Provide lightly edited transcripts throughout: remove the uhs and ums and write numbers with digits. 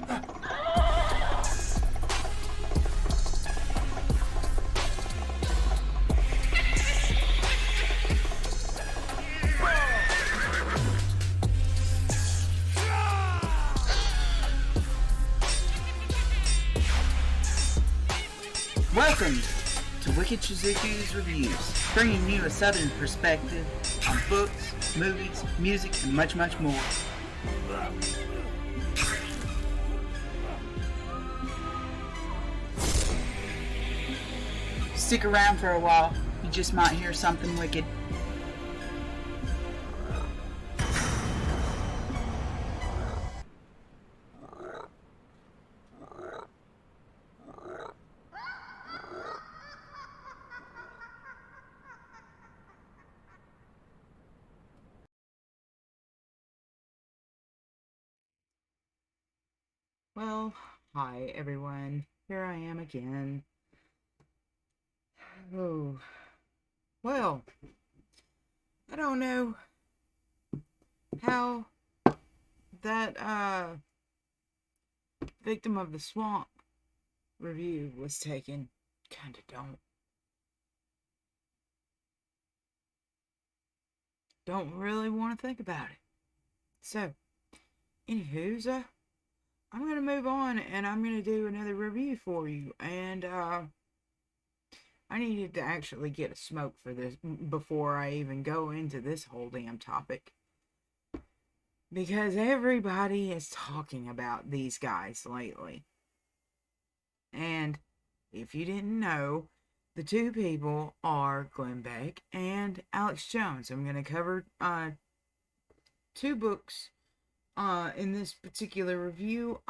Welcome to Wicked Shizuku's Reviews, bringing you a southern perspective on books, movies, music, and much, much more. Stick around for a while, you just might hear something wicked. Well, hi everyone. Here I am again. Oh, well, I don't know how that Victim of the Swamp review was taken. Kinda don't really want to think about it. So, anywho's, I'm going to move on and I'm going to do another review for you. And, I needed to actually get a smoke for this before I even go into this whole damn topic. Because everybody is talking about these guys lately. And if you didn't know, the two people are Glenn Beck and Alex Jones. I'm going to cover two books in this particular review.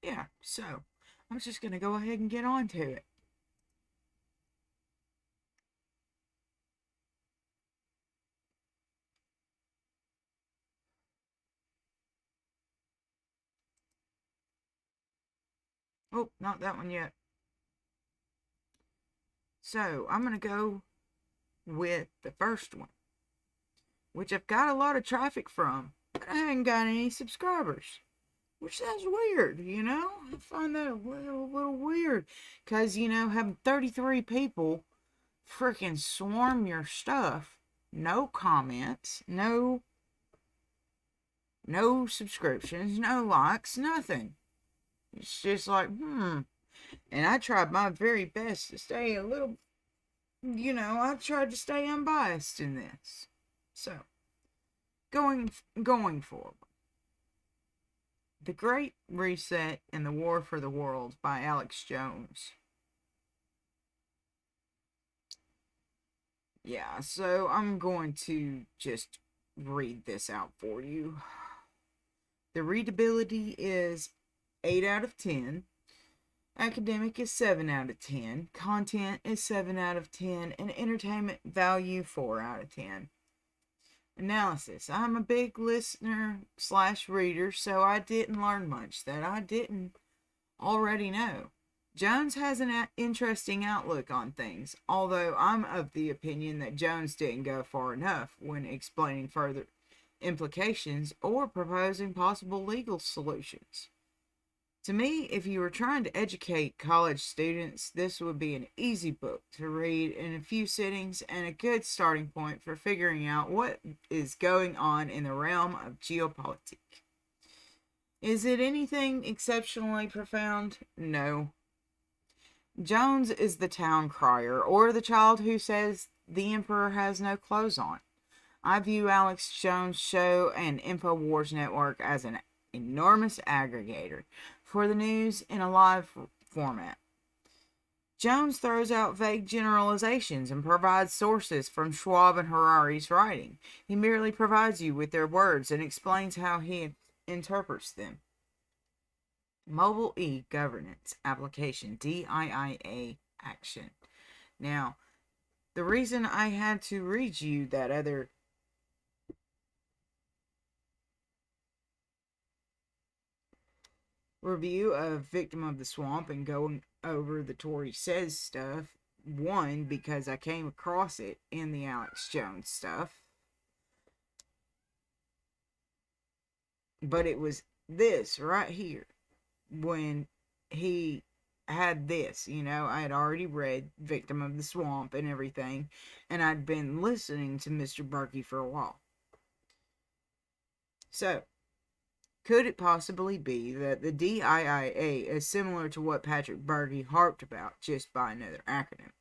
Yeah, so I'm just going to go ahead and get on to it. Oh, not that one yet. So, I'm going to go with the first one, which I've got a lot of traffic from, but I haven't got any subscribers. Which sounds weird, you know? I find that a little weird. Because, you know, having 33 people freaking swarm your stuff, no comments, no subscriptions, no likes, nothing. It's just like, And I tried my very best to stay a little, you know, I tried to stay unbiased in this. So, going forward. The Great Reset and the War for the World by Alex Jones. Yeah, so I'm going to just read this out for you. The readability is 8 out of 10. Academic is 7 out of 10. Content is 7 out of 10. And entertainment value 4 out of 10. Analysis. I'm a big listener / reader, so I didn't learn much that I didn't already know. Jones has an interesting outlook on things, although I'm of the opinion that Jones didn't go far enough when explaining further implications or proposing possible legal solutions. To me, if you were trying to educate college students, this would be an easy book to read in a few sittings and a good starting point for figuring out what is going on in the realm of geopolitics. Is it anything exceptionally profound? No. Jones is the town crier, or the child who says the emperor has no clothes on. I view Alex Jones' show and InfoWars Network as an enormous aggregator for the news in a live format. Jones throws out vague generalizations and provides sources from Schwab and Harari's writing. He merely provides you with their words and explains how he interprets them. Mobile e-governance application, DIIA action. Now, the reason I had to read you that other review of Victim of the Swamp and going over the Tory Says stuff, one, because I came across it in the Alex Jones stuff. But it was this right here when he had this, I had already read Victim of the Swamp and everything, and I'd been listening to Mr. Berkey for a while. So, could it possibly be that the DIIA is similar to what Patrick Berkey harped about, just by another acronym?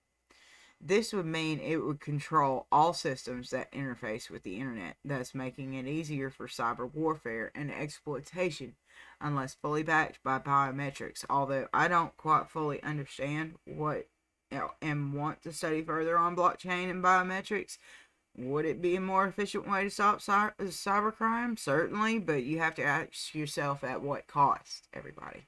This would mean it would control all systems that interface with the internet, thus making it easier for cyber warfare and exploitation, unless fully backed by biometrics. Although I don't quite fully understand what and want to study further on blockchain and biometrics. Would it be a more efficient way to stop cybercrime? Certainly, but you have to ask yourself at what cost, everybody.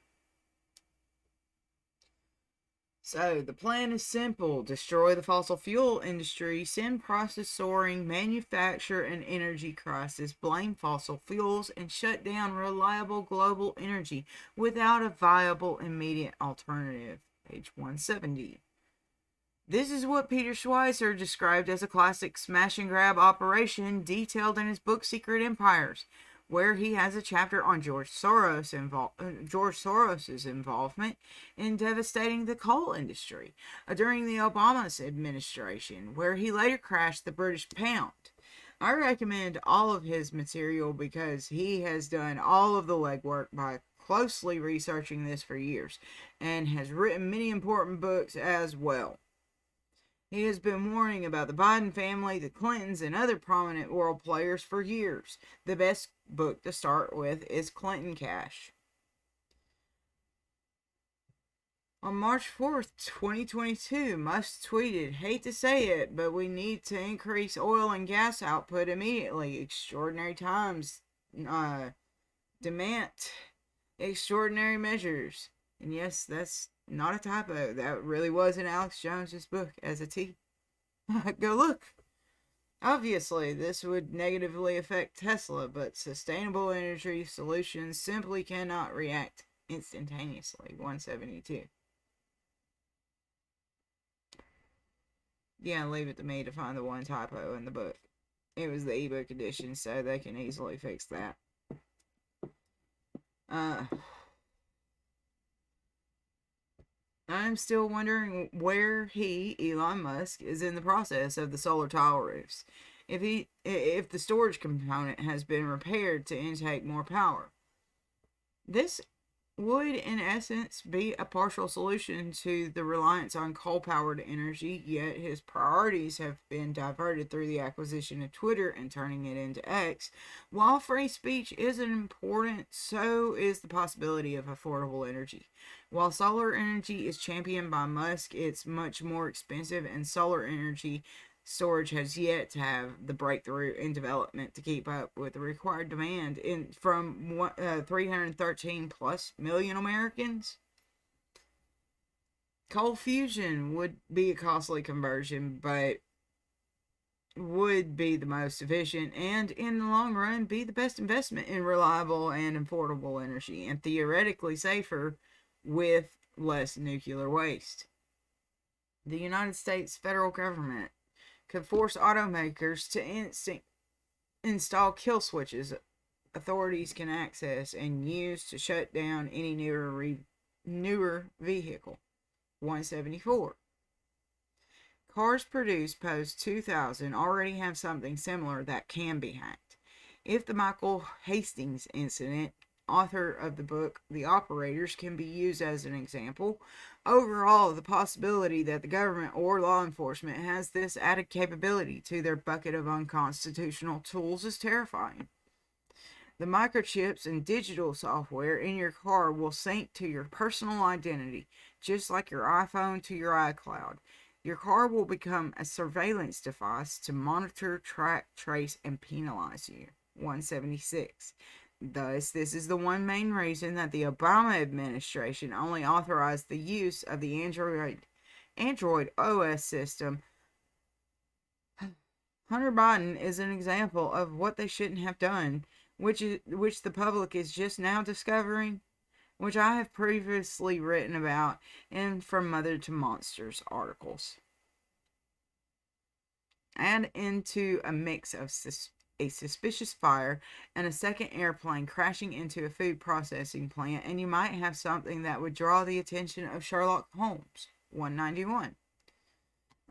So, the plan is simple: destroy the fossil fuel industry, send prices soaring, manufacture an energy crisis, blame fossil fuels, and shut down reliable global energy without a viable immediate alternative. Page 170. This is what Peter Schweizer described as a classic smash and grab operation detailed in his book Secret Empires, where he has a chapter on George Soros's involvement in devastating the coal industry during the Obama administration, where he later crashed the British pound. I recommend all of his material because he has done all of the legwork by closely researching this for years and has written many important books as well. He has been warning about the Biden family, the Clintons, and other prominent world players for years. The best book to start with is Clinton Cash. On March 4th, 2022, Musk tweeted, "Hate to say it, but we need to increase oil and gas output immediately. Extraordinary times demand extraordinary measures." And yes, that's not a typo. That really was in Alex Jones's book as a T. Go look. Obviously, this would negatively affect Tesla, but sustainable energy solutions simply cannot react instantaneously. 172. Yeah, leave it to me to find the one typo in the book. It was the ebook edition, so they can easily fix that. I'm still wondering where he, Elon Musk, is in the process of the solar tile roofs. If the storage component has been repaired to intake more power. This would, in essence, be a partial solution to the reliance on coal-powered energy, yet his priorities have been diverted through the acquisition of Twitter and turning it into X. While free speech isn't important, so is the possibility of affordable energy. While solar energy is championed by Musk, it's much more expensive, and solar energy storage has yet to have the breakthrough in development to keep up with the required demand from 313 plus million Americans. Coal fusion would be a costly conversion, but would be the most efficient and, in the long run, be the best investment in reliable and affordable energy, and theoretically safer with less nuclear waste. The United States federal government could force automakers to install kill switches authorities can access and use to shut down any newer vehicle. 174. Cars produced post 2000 already have something similar that can be hacked. If the Michael Hastings incident, author of the book The Operators, can be used as an example, overall, the possibility that the government or law enforcement has this added capability to their bucket of unconstitutional tools is terrifying. The microchips and digital software in your car will sync to your personal identity, just like your iPhone to your iCloud. Your car will become a surveillance device to monitor, track, trace, and penalize you. 176. Thus, this is the one main reason that the Obama administration only authorized the use of the Android OS system. Hunter Biden is an example of what they shouldn't have done, which the public is just now discovering, which I have previously written about in From Mother to Monsters articles. Add into a mix of a suspicious fire and a second airplane crashing into a food processing plant, and you might have something that would draw the attention of Sherlock Holmes. 191.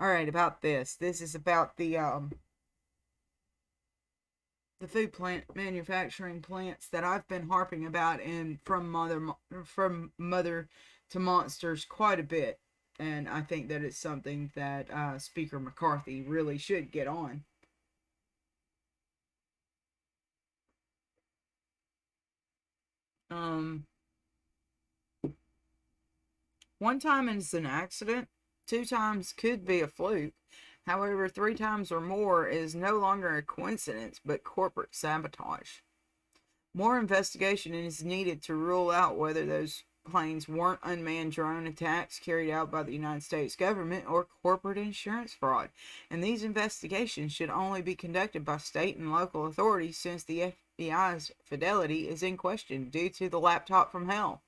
All right, about this. This is about the food plant manufacturing plants that I've been harping about in from mother to monsters quite a bit, and I think that it's something that Speaker McCarthy really should get on. Um, One time is an accident, two times could be a fluke. However, three times or more is no longer a coincidence but corporate sabotage. More investigation is needed to rule out whether those planes weren't unmanned drone attacks carried out by the United States government or corporate insurance fraud. And these investigations should only be conducted by state and local authorities since the FBI's fidelity is in question due to the laptop from hell.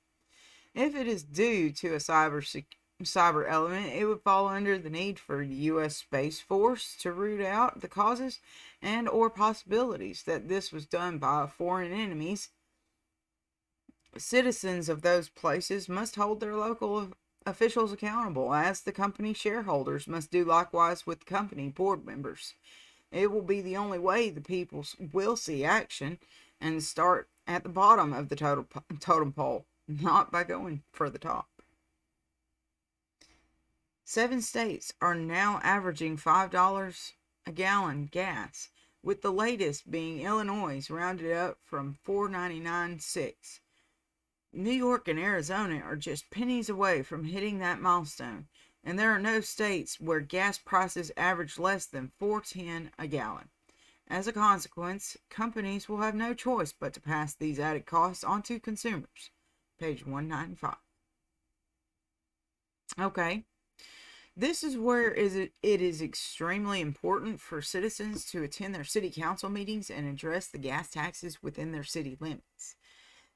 If it is due to a cyber element, it would fall under the need for the U.S. Space Force to root out the causes and or possibilities that this was done by foreign enemies. Citizens of those places must hold their local officials accountable, as the company shareholders must do likewise with company board members. It will be the only way the people will see action and start at the bottom of the totem pole, not by going for the top. 7 states are now averaging $5 a gallon gas, with the latest being Illinois, rounded up from $4.99.6. New York and Arizona are just pennies away from hitting that milestone, and there are no states where gas prices average less than $4.10 a gallon. As a consequence, companies will have no choice but to pass these added costs onto consumers. Page 195. Okay, this is where it is extremely important for citizens to attend their city council meetings and address the gas taxes within their city limits.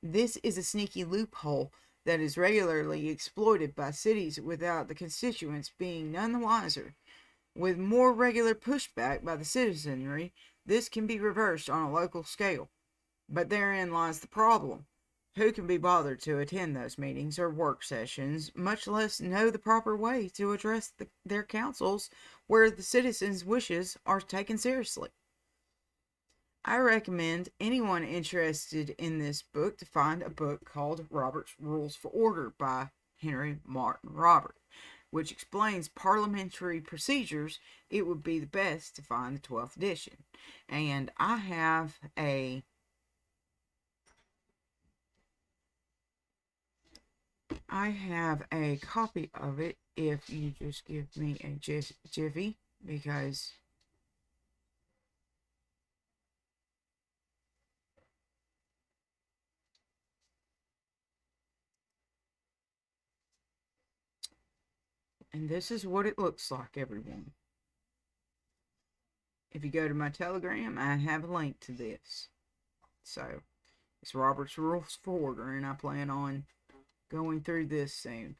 This is a sneaky loophole that is regularly exploited by cities without the constituents being none the wiser. With more regular pushback by the citizenry, this can be reversed on a local scale. But therein lies the problem. Who can be bothered to attend those meetings or work sessions, much less know the proper way to address their councils where the citizens' wishes are taken seriously? I recommend anyone interested in this book to find a book called Robert's Rules for Order by Henry Martin Robert, which explains parliamentary procedures. It would be the best to find the 12th edition. And I have a copy of it if you just give me a jiffy, because and this is what it looks like, everyone. If you go to my Telegram, I have a link to this. So it's Robert's Rules for Order, and I plan on going through this soon.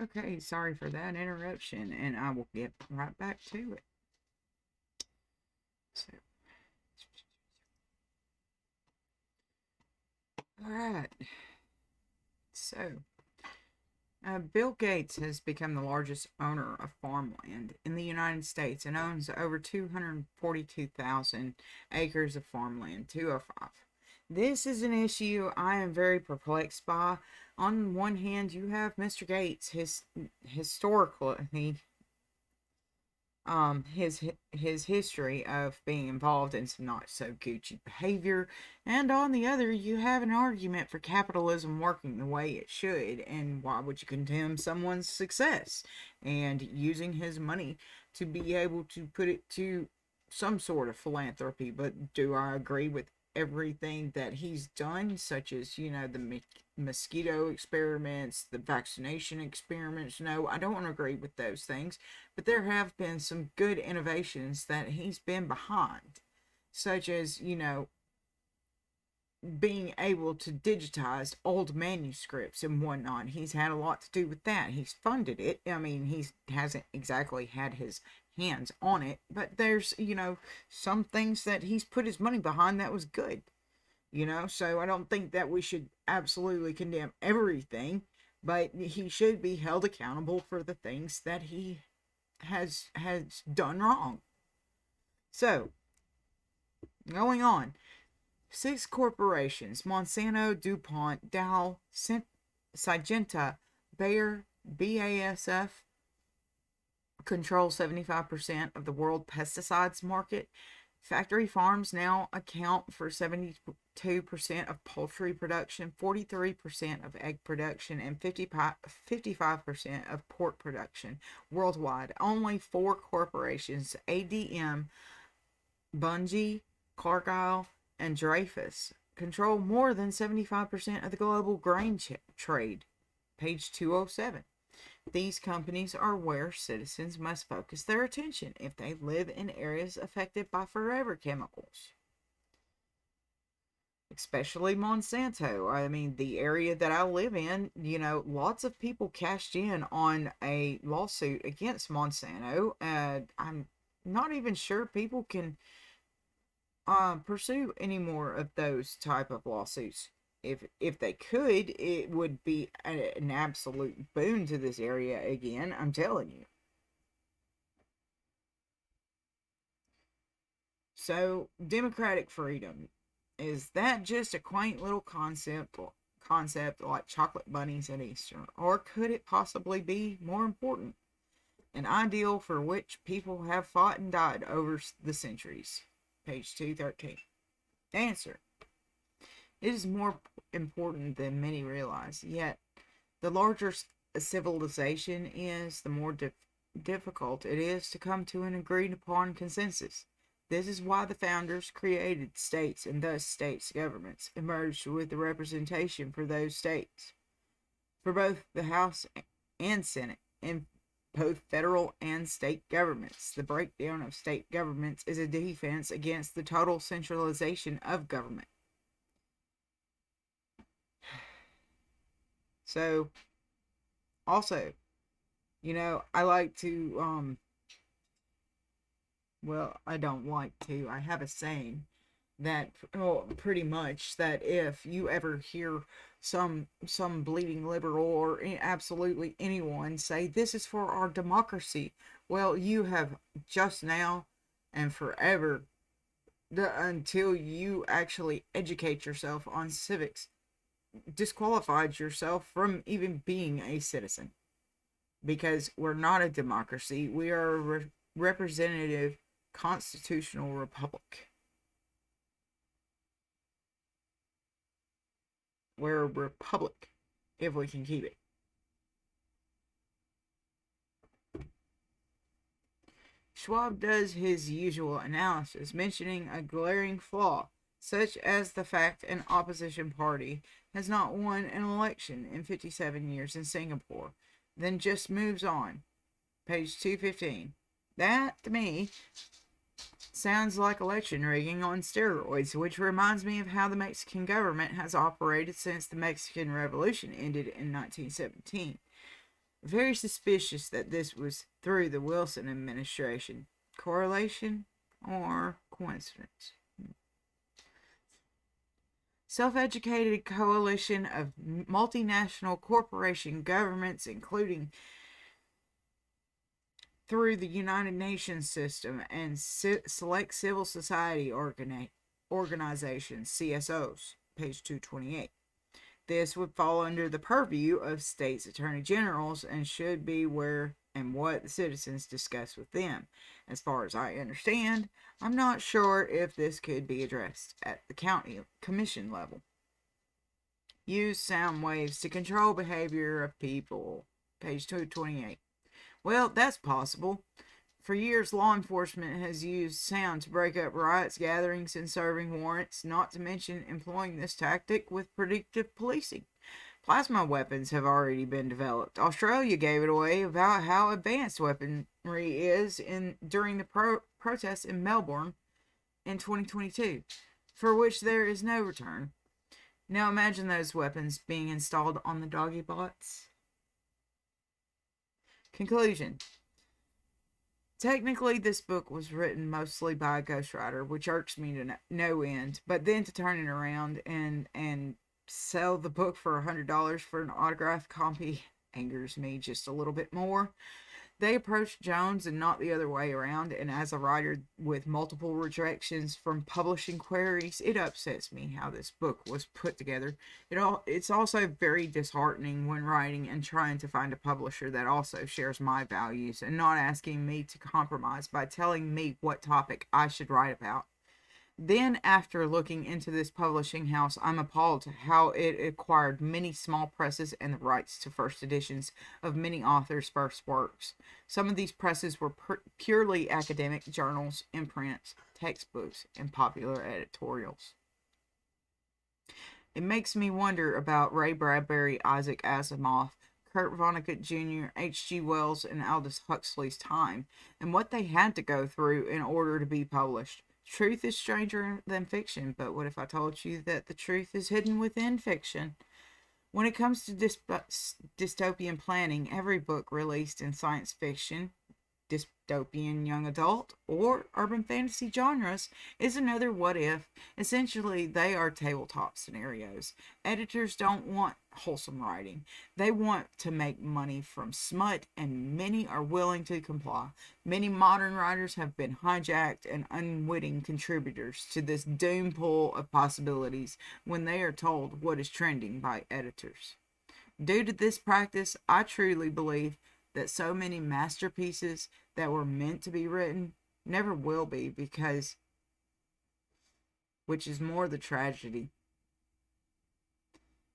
Okay, sorry for that interruption, and I will get right back to it. So, all right. So, Bill Gates has become the largest owner of farmland in the United States and owns over 242,000 acres of farmland, 205. This is an issue I am very perplexed by. On one hand, you have Mr. Gates, historically his history of being involved in some not so Gucci behavior, and on the other you have an argument for capitalism working the way it should, and why would you condemn someone's success and using his money to be able to put it to some sort of philanthropy? But do I agree with everything that he's done, such as, the mosquito experiments, the vaccination experiments? No, I don't agree with those things, but there have been some good innovations that he's been behind, such as, being able to digitize old manuscripts and whatnot. He's had a lot to do with that. He's funded it. I mean, he hasn't exactly had his hands on it, but there's, some things that he's put his money behind that was good. So I don't think that we should absolutely condemn everything, but he should be held accountable for the things that he has done wrong. So, going on. 6 corporations: Monsanto, DuPont, Dow, Syngenta, Bayer, BASF control 75% of the world pesticides market. Factory farms now account for 72% of poultry production, 43% of egg production, and 55% of pork production worldwide. Only 4 corporations, ADM, Bunge, Cargill, and Dreyfus, control more than 75% of the global grain trade. Page 207. These companies are where citizens must focus their attention if they live in areas affected by forever chemicals. especially Monsanto. I mean, the area that I live in, lots of people cashed in on a lawsuit against Monsanto. I'm not even sure people can pursue any more of those type of lawsuits. If they could, it would be an absolute boon to this area again. I'm telling you. So, democratic freedom, is that just a quaint little concept like chocolate bunnies at Easter, or could it possibly be more important? An ideal for which people have fought and died over the centuries. Page 213. Answer: it is more important than many realize. Yet, the larger a civilization is, the more difficult it is to come to an agreed upon consensus. This is why the founders created states, and thus states governments emerged with the representation for those states, for both the House and Senate, and both federal and state governments. The breakdown of state governments is a defense against the total centralization of government. So, also, I like to, well, I don't like to. I have a saying that, pretty much, that if you ever hear some bleeding liberal or absolutely anyone say this is for our democracy, well, you have just now and forever, until you actually educate yourself on civics, disqualified yourself from even being a citizen, because we're not a democracy. We are a representative constitutional republic. We're a republic, if we can keep it. Schwab does his usual analysis, mentioning a glaring flaw, such as the fact an opposition party has not won an election in 57 years in Singapore, then just moves on. Page 215. That, to me, sounds like election rigging on steroids, which reminds me of how the Mexican government has operated since the Mexican Revolution ended in 1917. Very suspicious that this was through the Wilson administration. Correlation or coincidence? Self-educated coalition of multinational corporation governments, including through the United Nations system and select civil society organizations, CSOs, page 228. This would fall under the purview of states' attorney generals and should be where and what the citizens discuss with them. As far as I understand, I'm not sure if this could be addressed at the county commission level. Use sound waves to control behavior of people, page 228. Well, that's possible. For years, law enforcement has used sound to break up riots, gatherings, and serving warrants, not to mention employing this tactic with predictive policing. Plasma weapons have already been developed. Australia gave it away about how advanced weaponry is during the protests in Melbourne in 2022, for which there is no return. Now imagine those weapons being installed on the doggy bots. Conclusion. Technically, this book was written mostly by a ghostwriter, which irks me to no end. But then to turn it around and sell the book for $100 for an autographed copy angers me just a little bit more. They approached Jones and not the other way around, and as a writer with multiple rejections from publishing queries, it upsets me how this book was put together. It's also very disheartening when writing and trying to find a publisher that also shares my values and not asking me to compromise by telling me what topic I should write about. Then, after looking into this publishing house, I'm appalled to how it acquired many small presses and the rights to first editions of many authors' first works. Some of these presses were purely academic journals, imprints, textbooks, and popular editorials. It makes me wonder about Ray Bradbury, Isaac Asimov, Kurt Vonnegut Jr., H.G. Wells, and Aldous Huxley's time, and what they had to go through in order to be published. Truth is stranger than fiction, but what if I told you that the truth is hidden within fiction? When it comes to dystopian planning, every book released in science fiction, dystopian young adult, or urban fantasy genres is another what if. Essentially, they are tabletop scenarios. Editors don't want wholesome writing, they want to make money from smut, and many are willing to comply. Many modern writers have been hijacked and unwitting contributors to this doom pool of possibilities when they are told what is trending by editors. Due to this practice, I truly believe that so many masterpieces that were meant to be written never will be, because, which is more the tragedy.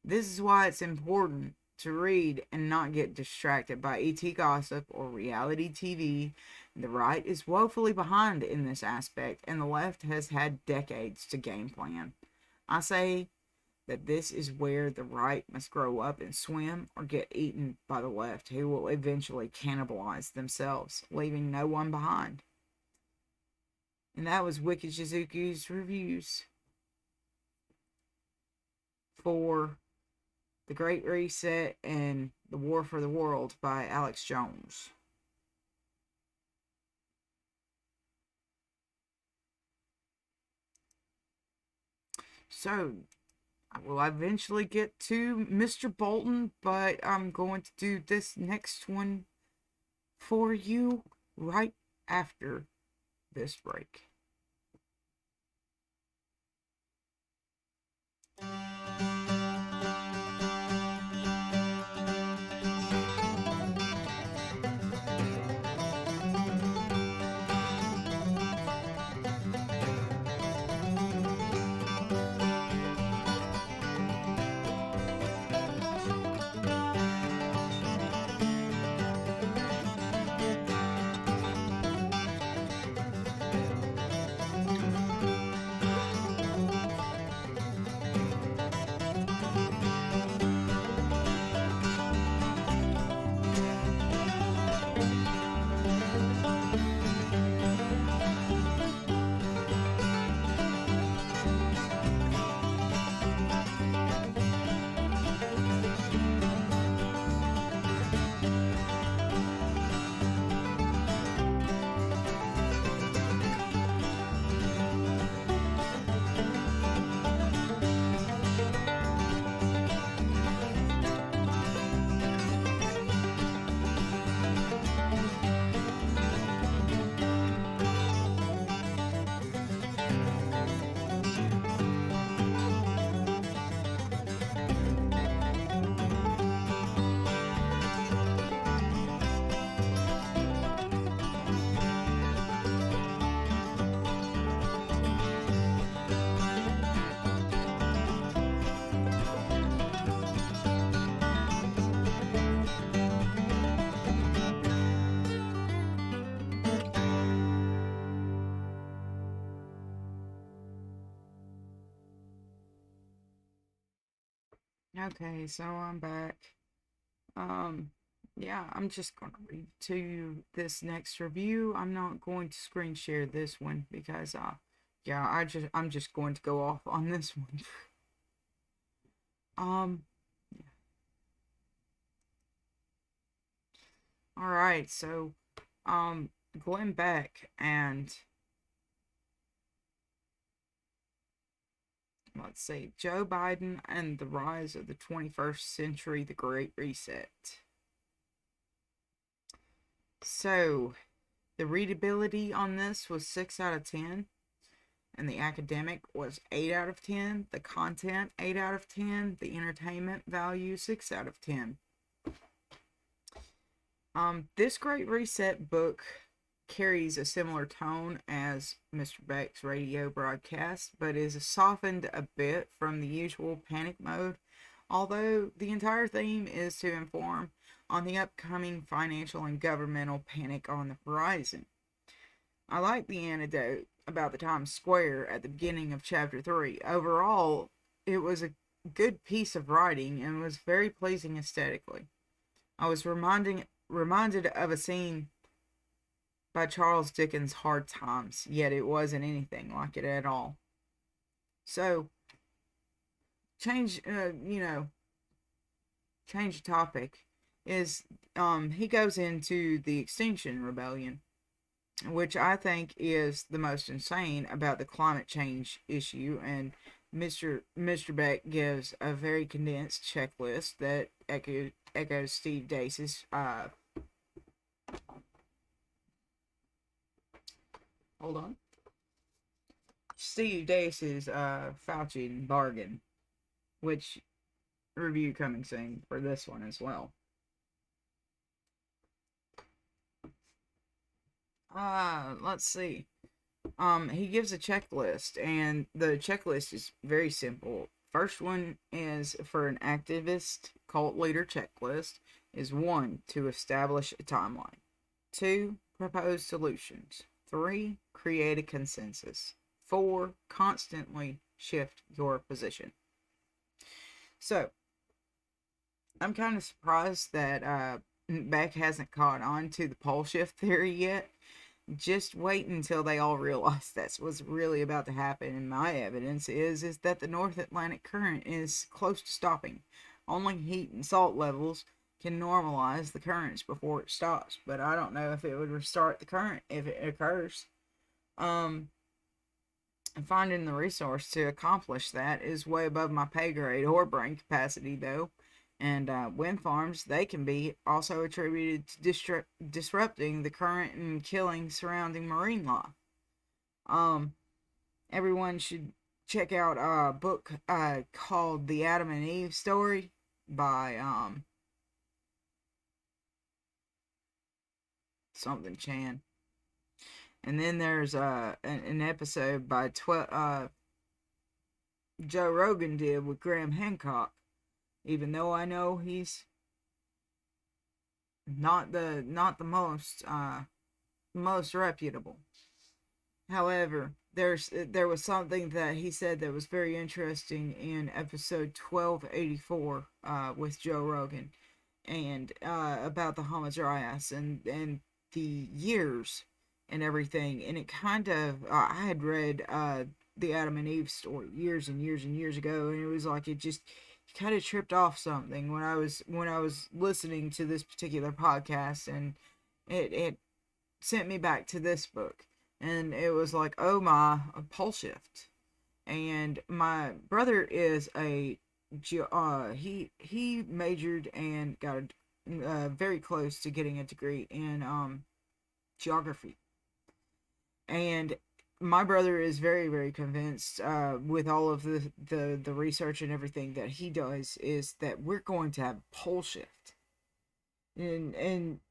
This is why it's important to read and not get distracted by ET gossip or reality TV. The right is woefully behind in this aspect, and the left has had decades to game plan. I say that this is where the right must grow up and swim or get eaten by the left, who will eventually cannibalize themselves, leaving no one behind. And that was Wicked Shizuku's reviews for The Great Reset and The War for the World by Alex Jones. So, I will eventually get to Mr. Bolton, but I'm going to do this next one for you right after this break. Okay, so I'm back. Um, yeah, I'm just going to read to you this next review. I'm not going to screen share this one because, yeah, I'm just going to go off on this one. um, all right, so, Glenn Beck and let's see, Joe Biden and the Rise of the 21st Century, The Great Reset. So, the readability on this was 6 out of 10, and the academic was 8 out of 10, the content 8 out of 10, the entertainment value 6 out of 10. This Great Reset book carries a similar tone as Mr. Beck's radio broadcast, but is softened a bit from the usual panic mode, although the entire theme is to inform on the upcoming financial and governmental panic on the horizon. I like the anecdote about the Times Square at the beginning of chapter 3. Overall, it was a good piece of writing and was very pleasing aesthetically. I was reminded of a scene by Charles Dickens' Hard Times, yet it wasn't anything like it at all. So, change, change the topic, is he goes into the Extinction Rebellion, which I think is the most insane about the climate change issue. And Mr. Beck gives a very condensed checklist that echoes Steve Dace's. Hold on. Steve Dace's Fauci bargain, which review coming soon for this one as well. Let's see. He gives a checklist, and the checklist is very simple. First one is for an activist cult leader checklist is 1, to establish a timeline. 2, propose solutions. 3, create a consensus. 4, constantly shift your position. So, I'm kind of surprised that Beck hasn't caught on to the pole shift theory yet. Just wait until they all realize that's what's really about to happen. And my evidence is that the North Atlantic current is close to stopping. Only heat and salt levels can normalize the currents before it stops. But I don't know if it would restart the current if it occurs. Finding the resource to accomplish that is way above my pay grade or brain capacity, though. And wind farms, they can be also attributed to disrupting the current and killing surrounding marine life. Everyone should check out a book called The Adam and Eve Story by something Chan. And then there's an episode by Joe Rogan did with Graham Hancock. Even though I know he's not the most reputable. However, there was something that he said that was very interesting in episode 1284 with Joe Rogan, and about the Hamadryas and the years and everything. And it kind of I had read the Adam and Eve story years and years and years ago, and it was like it just kind of tripped off something when I was listening to this particular podcast, and it sent me back to this book, and it was like, oh my, a pole shift. And my brother is he majored and got very close to getting a degree in geography. And my brother is very, very convinced with all of the research and everything that he does, is that we're going to have pole shift. And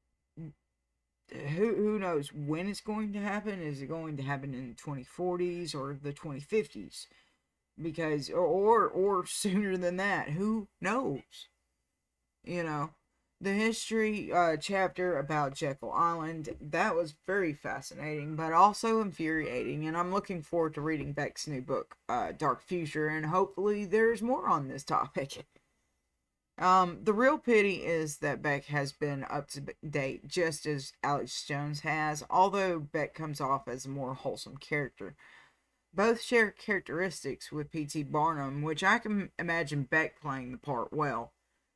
who knows when it's going to happen? Is it going to happen in the 2040s or the 2050s? Because or sooner than that, who knows? You know, the history chapter about Jekyll Island, that was very fascinating, but also infuriating, and I'm looking forward to reading Beck's new book, Dark Future, and hopefully there's more on this topic. The real pity is that Beck has been up to date just as Alex Jones has, although Beck comes off as a more wholesome character. Both share characteristics with P.T. Barnum, which I can imagine Beck playing the part well.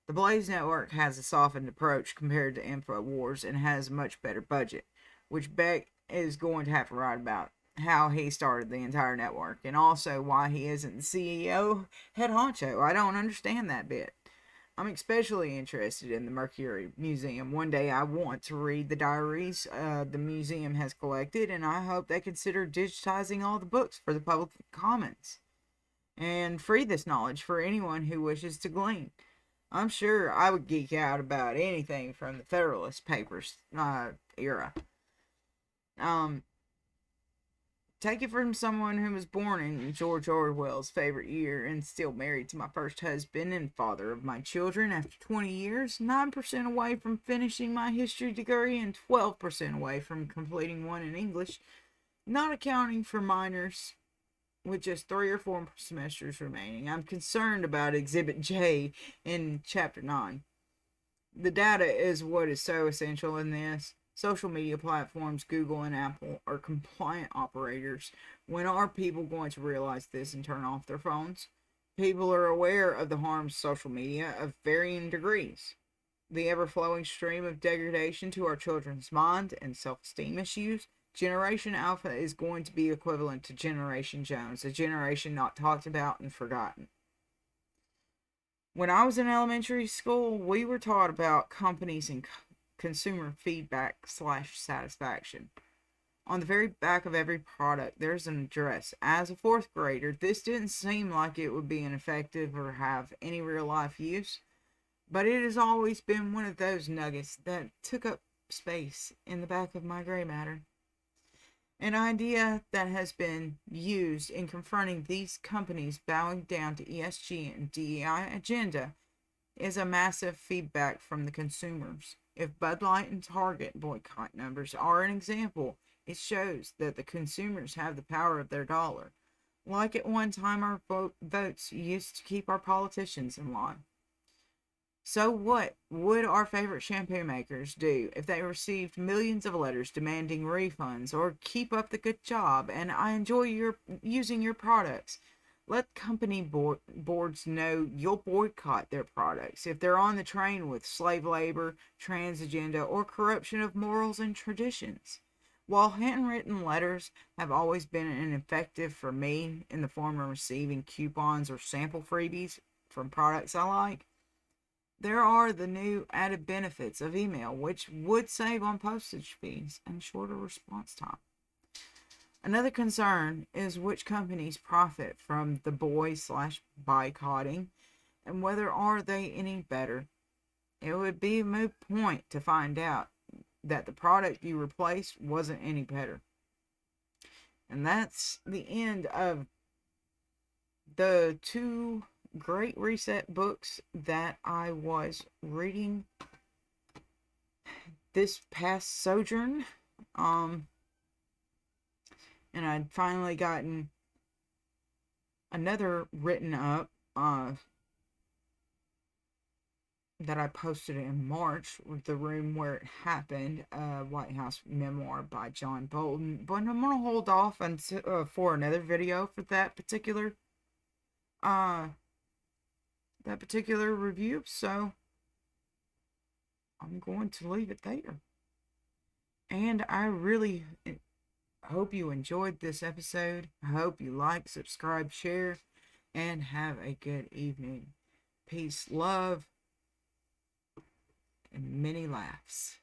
The Blaze Network has a softened approach compared to InfoWars and has a much better budget, which Beck is going to have to write about how he started the entire network, and also why he isn't the CEO head honcho. I don't understand that bit. I'm especially interested in the Mercury Museum. One day I want to read the diaries the museum has collected, and I hope they consider digitizing all the books for the public commons and free this knowledge for anyone who wishes to glean. I'm sure I would geek out about anything from the Federalist Papers era. Take it from someone who was born in George Orwell's favorite year and still married to my first husband and father of my children after 20 years, 9% away from finishing my history degree and 12% away from completing one in English, not accounting for minors with just 3 or 4 semesters remaining. I'm concerned about Exhibit J in Chapter 9. The data is what is so essential in this. social media platforms, Google and Apple, are compliant operators. When are people going to realize this and turn off their phones? People are aware of the harms of social media of varying degrees. The ever flowing stream of degradation to our children's mind and self esteem issues. Generation Alpha is going to be equivalent to Generation Jones, a generation not talked about and forgotten. When I was in elementary school, we were taught about companies and consumer feedback slash satisfaction. On the very back of every product, there's an address. As a fourth grader, this didn't seem like it would be an effective or have any real life use, but it has always been one of those nuggets that took up space in the back of my gray matter. An idea that has been used in confronting these companies bowing down to ESG and DEI agenda is a massive feedback from the consumers. If Bud Light and Target boycott numbers are an example, it shows that the consumers have the power of their dollar. Like at one time, our votes used to keep our politicians in line. So, what would our favorite shampoo makers do if they received millions of letters demanding refunds or keep up the good job and I enjoy using your products? Let company boards know you'll boycott their products if they're on the train with slave labor, trans agenda, or corruption of morals and traditions. While handwritten letters have always been ineffective for me in the form of receiving coupons or sample freebies from products I like, there are the new added benefits of email, which would save on postage fees and shorter response time. Another concern is which companies profit from the boycotting and whether are they any better. It would be a moot point to find out that the product you replaced wasn't any better. And that's the end of the two Great Reset books that I was reading this past sojourn. And I'd finally gotten another written up that I posted in March with The Room Where It Happened, a White House memoir by John Bolton. But I'm gonna hold off until for another video for that particular review. So I'm going to leave it there. And I really hope you enjoyed this episode. I hope you like, subscribe, share, and have a good evening. Peace, love, and many laughs.